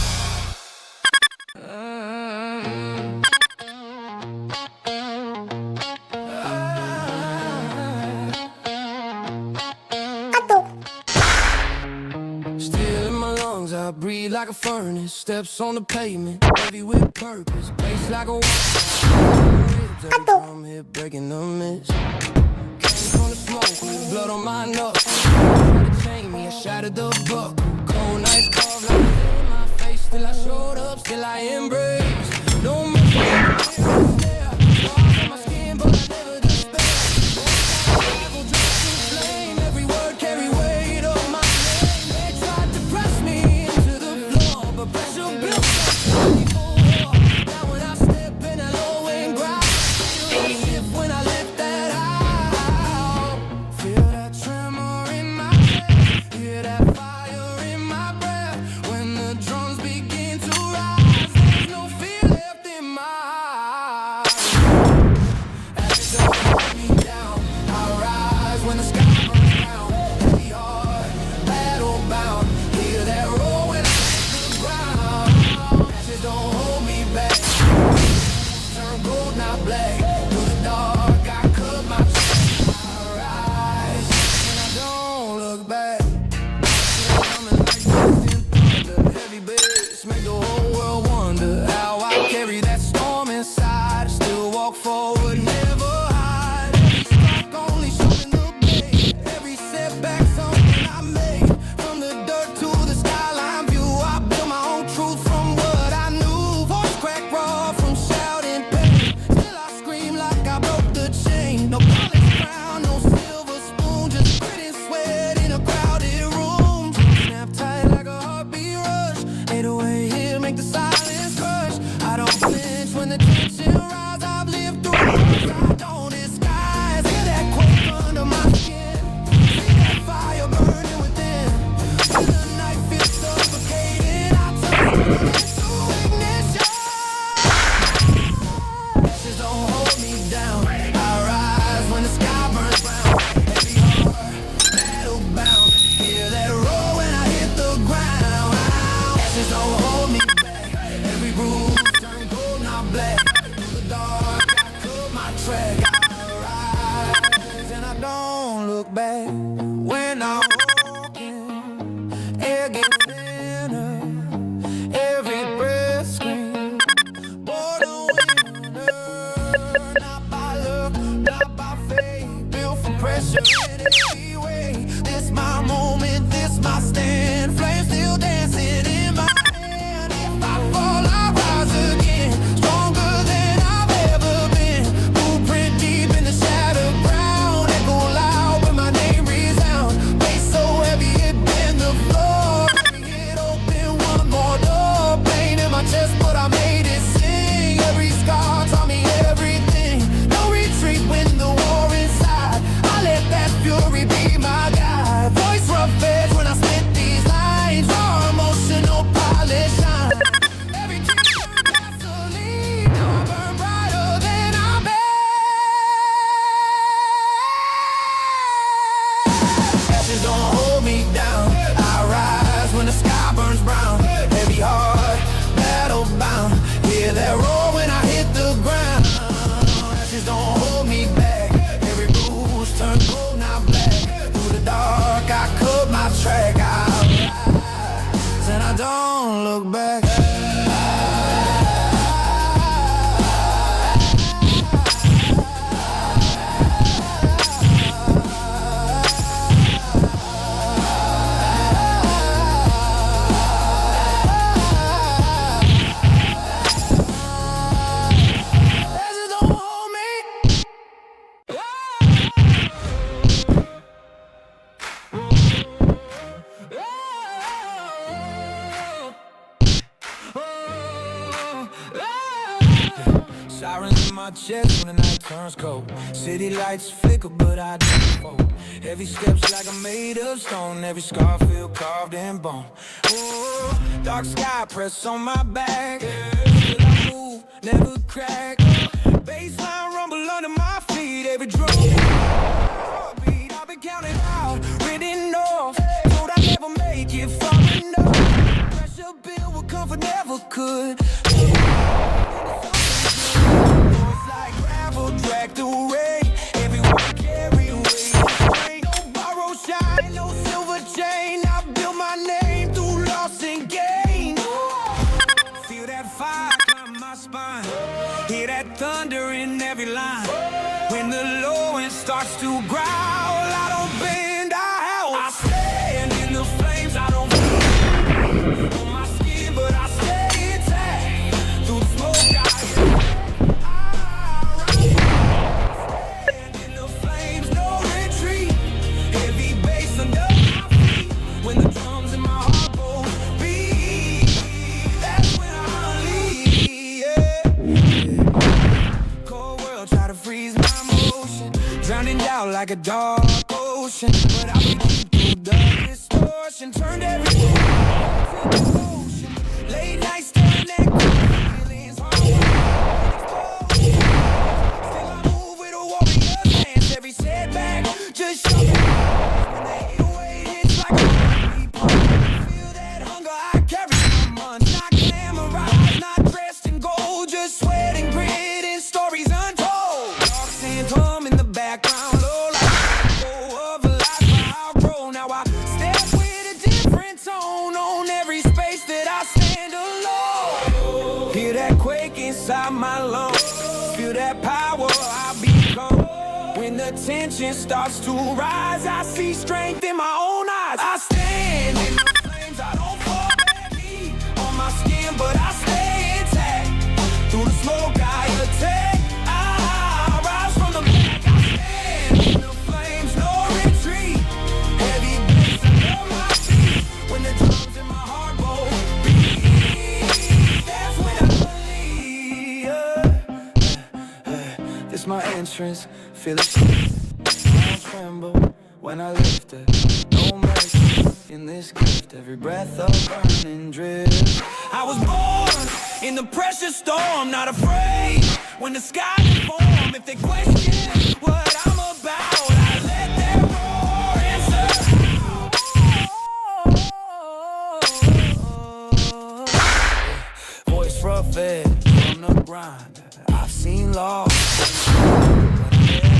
Still in my lungs, I breathe like a furnace. Steps on the pavement, heavy with purpose. Place like a ribs, every drum hit breaking the mist. Came from the smoke with blood on my knuckles. Tried to chain me, I shattered the buckle. Cold nights carved like in my face. Still I showed up, still I embraced. No more scars on my skin, but I never despair. Rival dressed in flame, every word carry weight of my name. They tried to press me into the floor, but pressure built up before war. Now when I step in that low and ground, feel the shift when I lift that out. Feel that tremor in my chest, hear that fire in my breath. When the drums begin to rise, there's no fear left in my eyes. As it don't hold me down, I rise when the sky burns down. Heavy heart, battle bound. Hear that roar when I hit the ground. Ashes don't hold me back. Turn gold, not black. Through the dark, I cut my track. I rise and I don't look back. Coming like distant thunder. Heavy bass make the whole world wonder how I carry that storm inside. Still walk forward, never hide. Every spark only showing the blade. Every setback something I made. From the dirt to the skyline view, I built my own truth from what I knew. Voice crack raw from shouting pain. Still I scream like I broke the chain. No polished crown, no silver spoon, just grit and sweat in a crowded room. Snap tight like a heartbeat rush. 808 here, make the silence crush. I don't flinch when the tension rise. I've lived through it, I don't disguise. Hear that quake under my skin. See that fire burning within. When the night feels suffocating, I turn to ignition. Ashes don't hold me down. I rise when the sky burns brown. Heavy heart, battle bound. Hear that roar when I hit the ground. Ashes don't hold me back. Every bruise turn gold, not black. Through the dark, I cut my track. I rise and I don't look back. When I'm walking, air gets thinner. Every breath screams, born a winner. Not by luck, not by fate. Built from pressure in every way. This my moment, this my stand. Flames still dancing in my hand. If I fall, I rise again. Stronger than I've ever been. Blueprint deep in the shattered ground. Echo loud when my name resounds. Bass so heavy it bend the floor. Break it open, one more door. Pain in my chest, but I made it sing. Every scar taught me everything. No retreat when the war inside. I let that fury be my guide. Voice rough edge when I spit these lines. Raw emotional polish shine. Every tear turned gasoline. Now I burn brighter than I'm Ashes don't hold me down. I rise when the sky burns brown. Heavy heart, battle bound. Hear that roar when I hit the ground. Ashes don't hold me back. Every bruise turn gold, not black. Through the dark, I cut my track. I rise and I don't look back. Ashes don't hold me. Sirens in my chest when the night turns cold. City lights flicker, but I don't fold. Heavy steps like I'm made of stone. Every scar feel carved in bone. Ooh, dark sky press on my back. Still I move, never crack. Baseline rumble under my feet. Every drum beat, I've been counted out, written off. Told I never make it far enough. Pressure build what comfort never could. Drag through rain, everyone carry weight. No borrowed shine, no silver chain. I built my name through loss and gain. Feel that fire climb my spine. Hear that thunder in every line. When the low end starts to growl, I don't bend, I stand in the flames. I don't on my skin, but I stay intact. Through the smoke, like a dark ocean, but I be deep through the distortion. Turned everything to devotion. Late nights staring at feelings. Still I move with a warrior stance. Every setback just show me when the 808 hits like a people. Feel that hunger I carry for months. Not glamorized, not dressed in gold, just sweat and grit and stories untold. Dark sand hum in the background. Inside my lungs, feel that power I become. When the tension starts to rise, I see strength in my own eyes. I stand in the flames, I don't fall back. Heat on my skin, but I stay intact. Through the smoke, I attack. I rise from the back. I stand in the flames, no retreat. Heavy bass under my feet. When the drums in my heart both beat, that's when I it's my entrance, feel it. I don't tremble when I lift it. No mercy in this gift. Every breath of burning drift. I was born in the precious storm, not afraid when the sky is form. If they question what I'm about, I let them roar answer. Voice rough-fed from the grind. I've seen loss.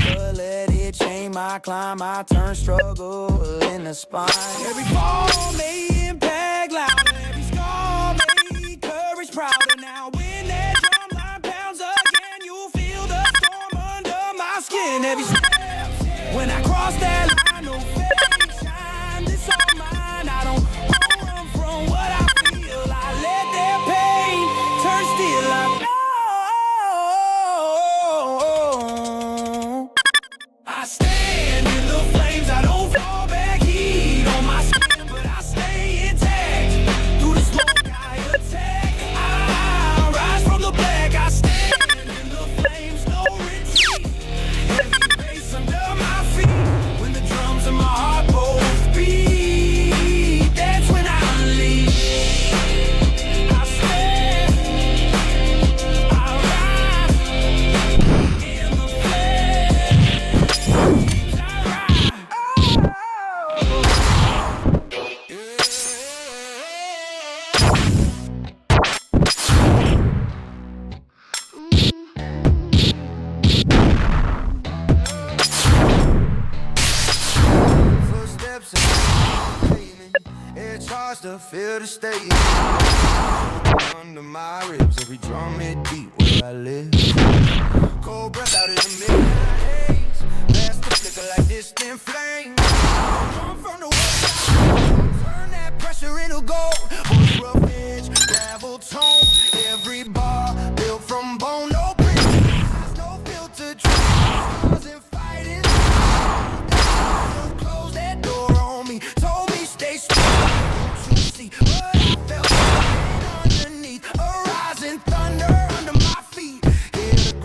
Never let it change my climb. I turn struggle in the spine. Every fall may impact louder. Every scar made courage prouder. Now when that drum line pounds again, you feel the storm under my skin. Every step when I cross that line, no fake shine. This all mine. I don't run from what I feel. I let that pain turn still. I stand in the flames, I don't fall back. Heat on my skin, but I stay intact. Through the smoke, I attack. I rise from the black. I stand in the flames, no retreat. Heavy bass under my feet. When the drums in my heart both beat, that's when I unleash. I stand, I rise in the flames. Footsteps and pavement, air charged to feel the state. Under my ribs, every drum hit deep where I live. Cold breath out in the midnight haze, past the flicker like distant flame. Come from the west side, turn that pressure into gold. Voice rough edge, gravel tone, every bar built from bone. No prisons, no filter truth, and fighting. Close that door on me, told me stay strong. Don't you see what I felt underneath? A rising thunder under my feet. Hear the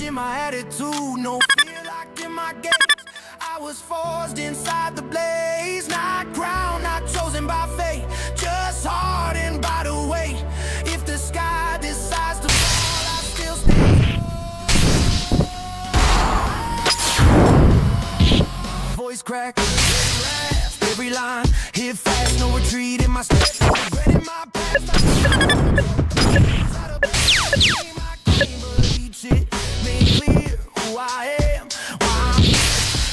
in my attitude, no fear locked in my gaze. I was forced inside the blaze, not crowned, not chosen by fate, just hardened by the weight. If the sky decides to fall, I still stay. Voice crack, every line hit fast, no retreat in my steps, regretting my past. I can't believe it, made clear who I am. Why I'm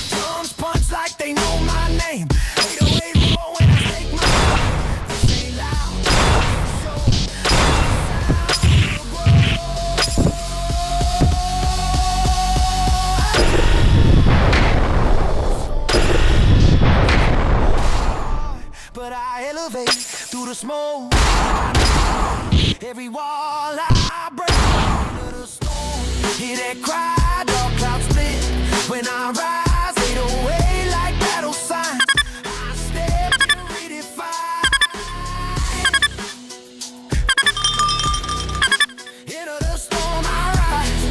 drums punch like they know my name. 808 roll when I take my time. This ain't loud, so but I elevate through the smoke. Every wall I break under the storm. Hear that cry, dark clouds split. When I rise, fade away like battle signs. I step and redefine. Into the storm I rise.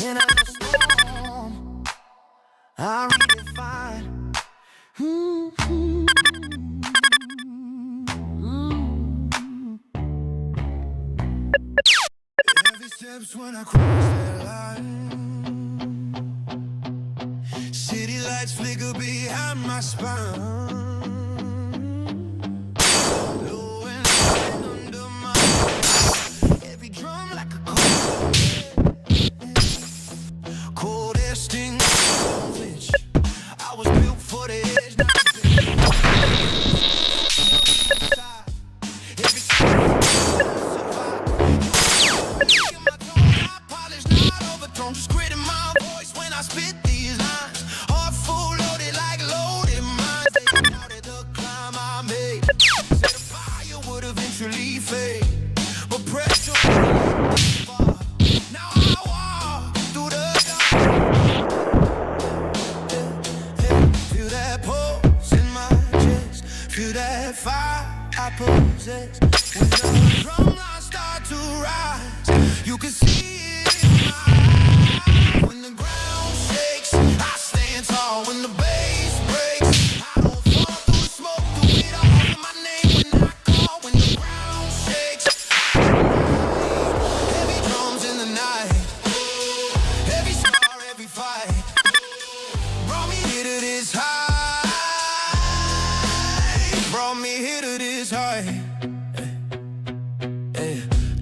Into the storm I redefine. Heavy steps when I cross that line. City lights flicker behind my spine. Low and light under my every drum like a cold air sting. I was built for the edge. Just grit in my voice when I spit these lines. Heart full loaded like loaded mines. They doubted the climb I made. Said the fire would eventually fade, but pressure far. Now I walk through the dark. Feel that pulse in my chest. Feel that fire I possess. When the drum lines start to rise, you can see it in my eyes. When the ground shakes, I stand tall. When the bass breaks, I don't fall through the smoke, through it all. Hear my name when I call. When the ground shakes, heavy drums in the night, every scar, every fight brought me here to this high. Brought me here to this high.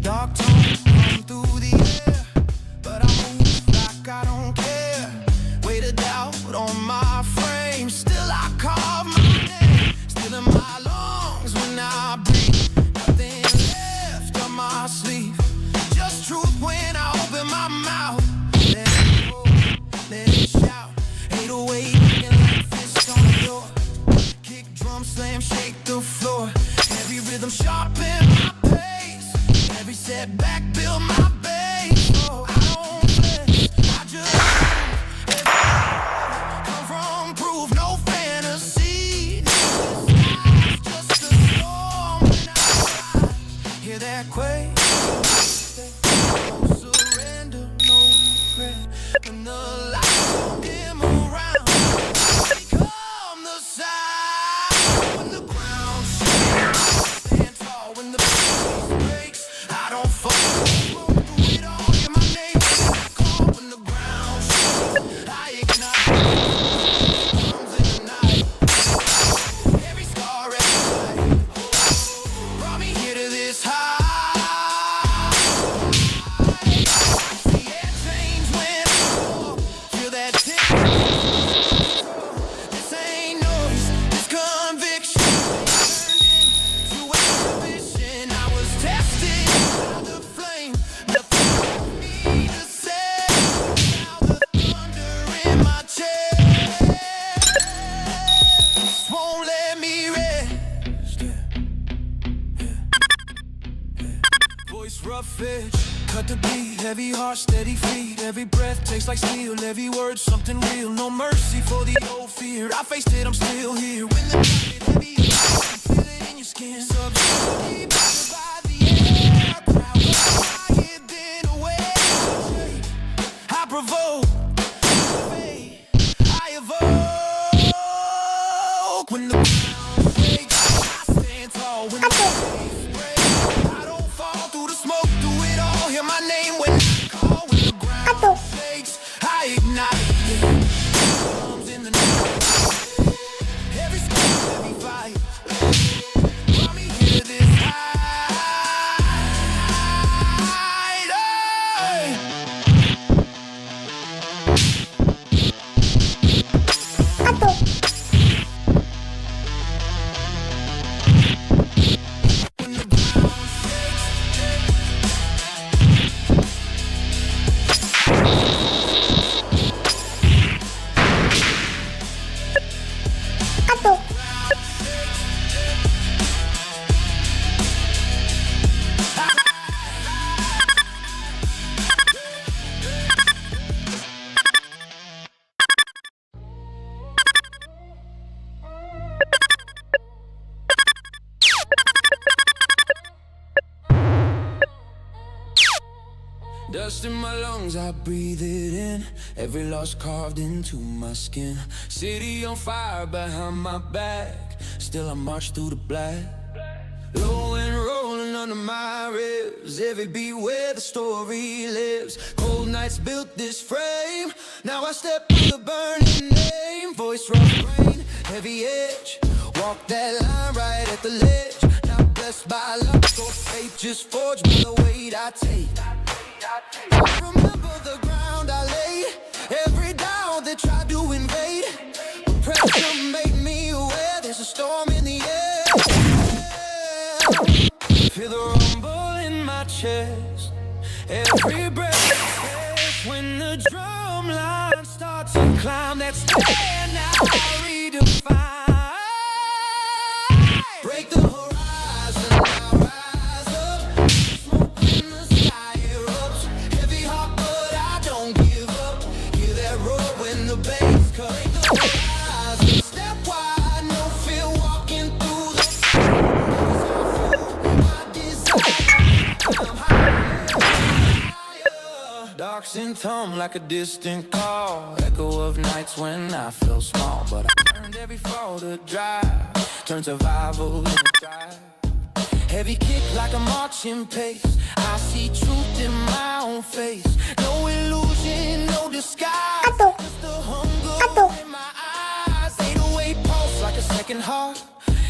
Dark tones come through the air, but I move like I don't care. Weight of doubt on my frame, still I carve my name. Still in my lungs when I breathe, nothing left up my sleeve. Just truth when I open my mouth. Let it go, let it shout. 808 looking like fists on the door. Kick, drum, slam, shake the floor. Every rhythm sharpen my pace. Every setback build my base. Oh, I don't flinch, I just move. Come from proof, no fantasy. This sky's just a storm when I ride. Hear that quake? No surrender, no regret. When the lights dim around, become the side. When the ground shakes, stand tall. When the bass breaks, I don't fall through it all. Hear my name when I call. When the ground shakes, I ignite. Drums in the night, every scar, every fight brought me here to this high. The air change when I walk. Feel that tension. This ain't noise, this conviction. Turned into ambition. I was tested by the flame. Nothing for me to say. Now the thunder in my chest won't let me rest. Voice rough edge, cut the beat. Heavy heart, steady feet. Every breath tastes like steel. Every word something real. No mercy for the old fear. I faced it, I'm still here. When the night get heavy, you feel it in your skin. Subside, by the air. Crowd quiet, then provoke. I evoke when the ground shakes. I stand tall when the waves break. I don't fall through the smoke, through it all. Hear my name when I call. When the ground shakes, I ignite. Drums in the night. Every spark, every fight. Let me hear this high. Dust in my lungs, I breathe it in. Every loss carved into my skin. City on fire behind my back. Still I march through the black. Low and rolling under my ribs. Every beat where the story lives. Cold nights built this frame. Now I step through the burning name. Voice rough brain, heavy edge. Walk that line right at the ledge. Now blessed by luck or faith, just forged by the weight I take. I remember the ground I laid. Every doubt that tried to invade. But pressure made me aware there's a storm in the air. Feel the rumble in my chest. Every breath when the drum line starts to climb that stair. Now I redefine. Break the horizon, now rise up. Smoke in the sky erupts. Heavy heart, but I don't give up. Hear that roar when the bass cuts. Break the horizon, step wide, no fear walking through the my desire. I'm higher. Darks and thumb like a distant call. Echo of nights when I feel small, but I learned every fall to drive. Turn survival into drive. Heavy kick like a marching pace. I see truth in my own face. No illusion, no disguise. Just the hunger in my eyes. 808 pulse like a second heart.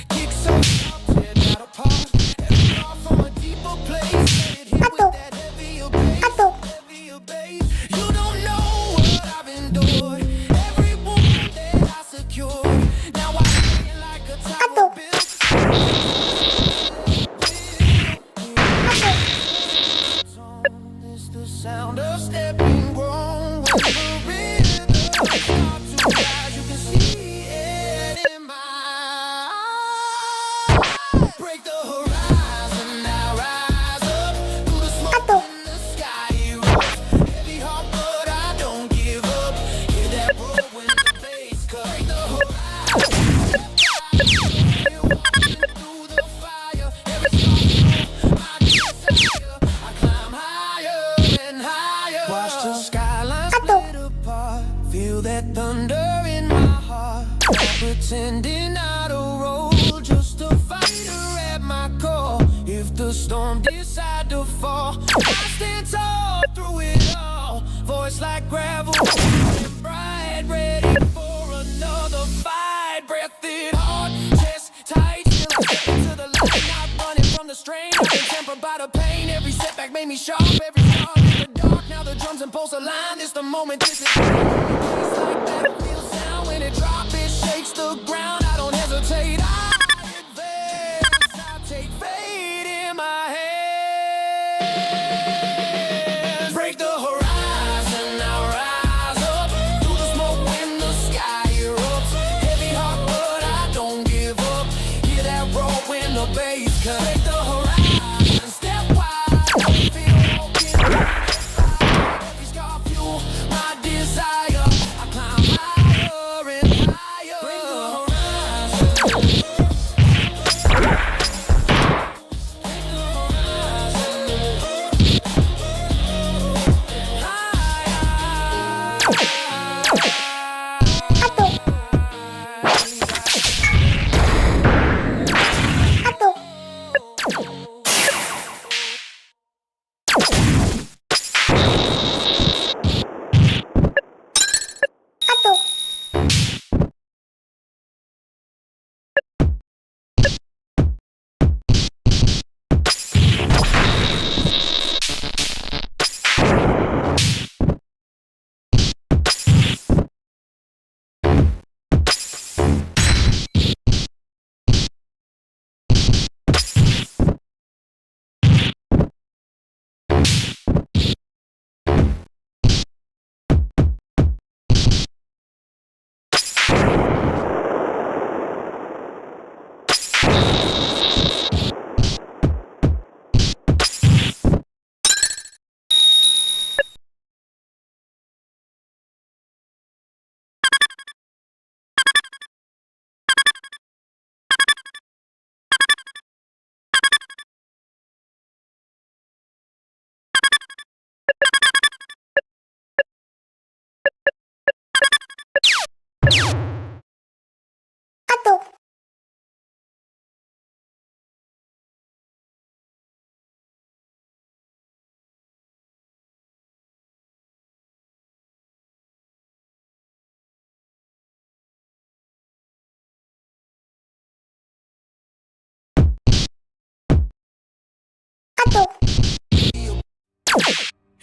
Kick so sharp, tear that apart. Every off from a deeper place. Let it hit with that heavier bass. Heavier bass. You don't know what I've endured. Every wound that I secured. Now I feel like a tower built. It's the sound of stepping wrong. When the rhythm starts to rise, you can see it in my eyes. Break the horizon, now rise up. Through the smoke in the sky erupts. Heavy heart, but I don't give up. Hear that roar when the bass cuts. Break the horizon. You're walking through the fire. Every song, my desire. I climb higher and higher. Watch the skyline split apart. Feel that thunder in my heart. Not pretending I don't roll, just a fighter at my core. If the storm decide to fall, I stand tall through it all. Voice like gravel, bright, ready for another fight. Breath it hard, chest tight, till I step into the light. Not running from the strain, I've been tempered by the pain. Every setback made me sharp, every scar in the dark. Now the drums and pulse align, this the moment, this is. It's like battlefield sound when it drops, it shakes the ground. I don't hesitate, I advance. I take fate in my hands. Break the horizon, now rise up. Through the smoke when the sky erupts. Heavy heart, but I don't give up. Hear that roar when the bass cuts. Break the horizon, step wide. Feel walking. Every scar fuel my desire. I climb higher and higher. Break the horizon. In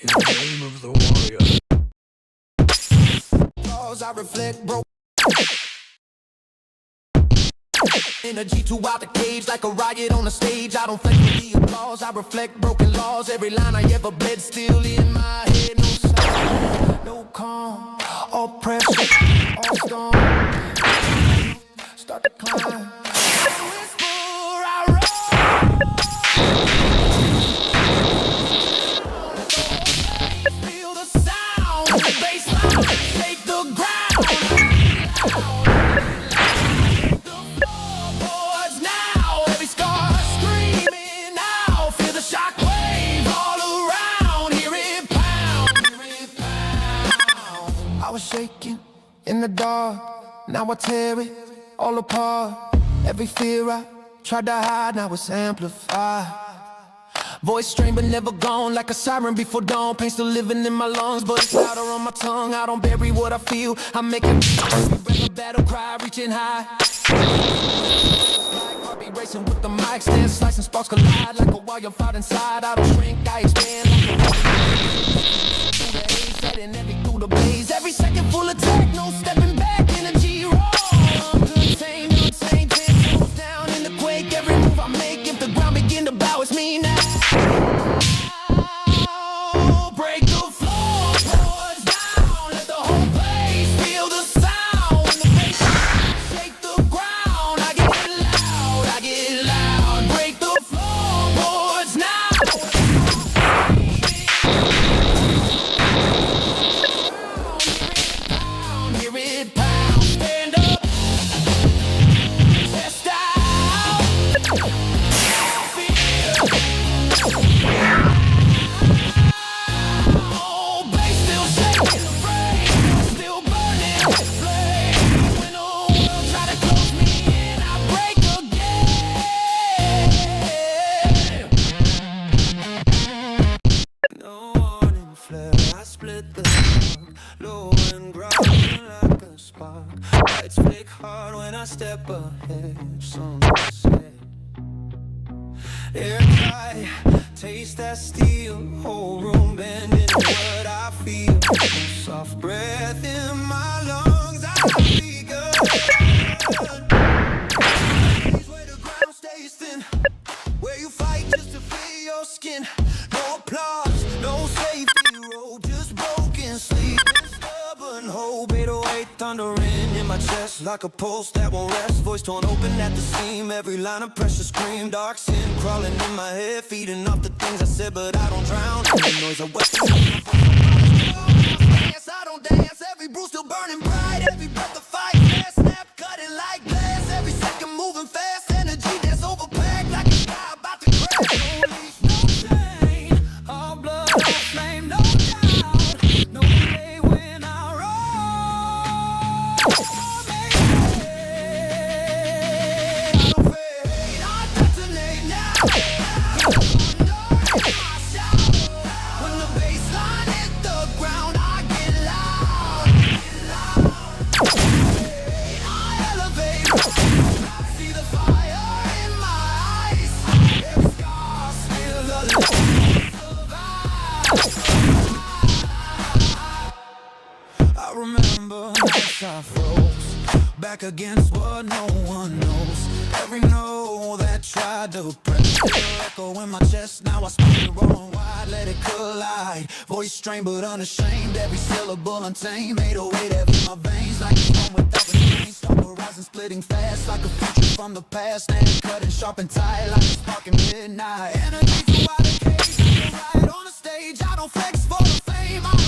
the name of the warrior. I reflect broke energy to out the cage like a riot on the stage. I don't flex with the applause. I reflect broken laws. Every line I ever bled still in my head. No sound, no calm, all pressure, all storm. Start to climb. I was shaking in the dark, now I tear it all apart. Every fear I tried to hide, now it's amplified. Voice strained but never gone, like a siren before dawn. Pain still living in my lungs, but it's louder on my tongue. I don't bury what I feel, I make it every breath a battle cry, reaching high. Heart be racing with the mic stand, slicing sparks collide like a wildfire inside. I don't shrink, I expand through the haze, setting through the blaze. Every second full of tech, no stepping back, energy raw. Uncontained, untamed, ten toes down in the quake. Every move I make, if the ground begin to bow, it's me now. Break the floorboards down, let the whole place feel the sound. When the bass shake the ground, I get loud, I get loud. Break the floorboards now. Hear it pound, stand up, test out. Oh, bass still shaking, afraid, still burning, flame. When the world try to close me in, I break again. No warning flare, I split the smoke, low and growling like a spark. Lights flick hard when I step ahead. Something said, air tight, taste that steel. Whole room bending what I feel. Soft breath in my lungs, I feel good. Where the ground stays thin, where you fight just to feel your skin. No applause, no safety road, just broken sleep. Stubborn hope, 808 thundering in my chest like a pulse that won't rest. Voice torn open at the seam, every line of pressure scream. Dark sin crawling in my head, feeding off the things I said, but I don't drown in the noise of what's I don't dance, every bruise still burning bright. Every breath a fight, fast snap, cutting like glass. Every second moving fast, energy that's overpacked like a sky about to crash. No pain, all blood, all flame, no doubt. No delay when I I remember nights I froze, back against what no one knows. Every note that tried to press still echo in my chest. Now I speak it wrong wide, let it collide. Voice strained but unashamed, every syllable untamed. Made a weight heavy in my veins, like a storm without restraint. Storm horizon splitting fast, like a future from the past. And cutting sharp and tight, like a spark in midnight. Energy throughout the cage, right on the stage. I don't flex for the fame.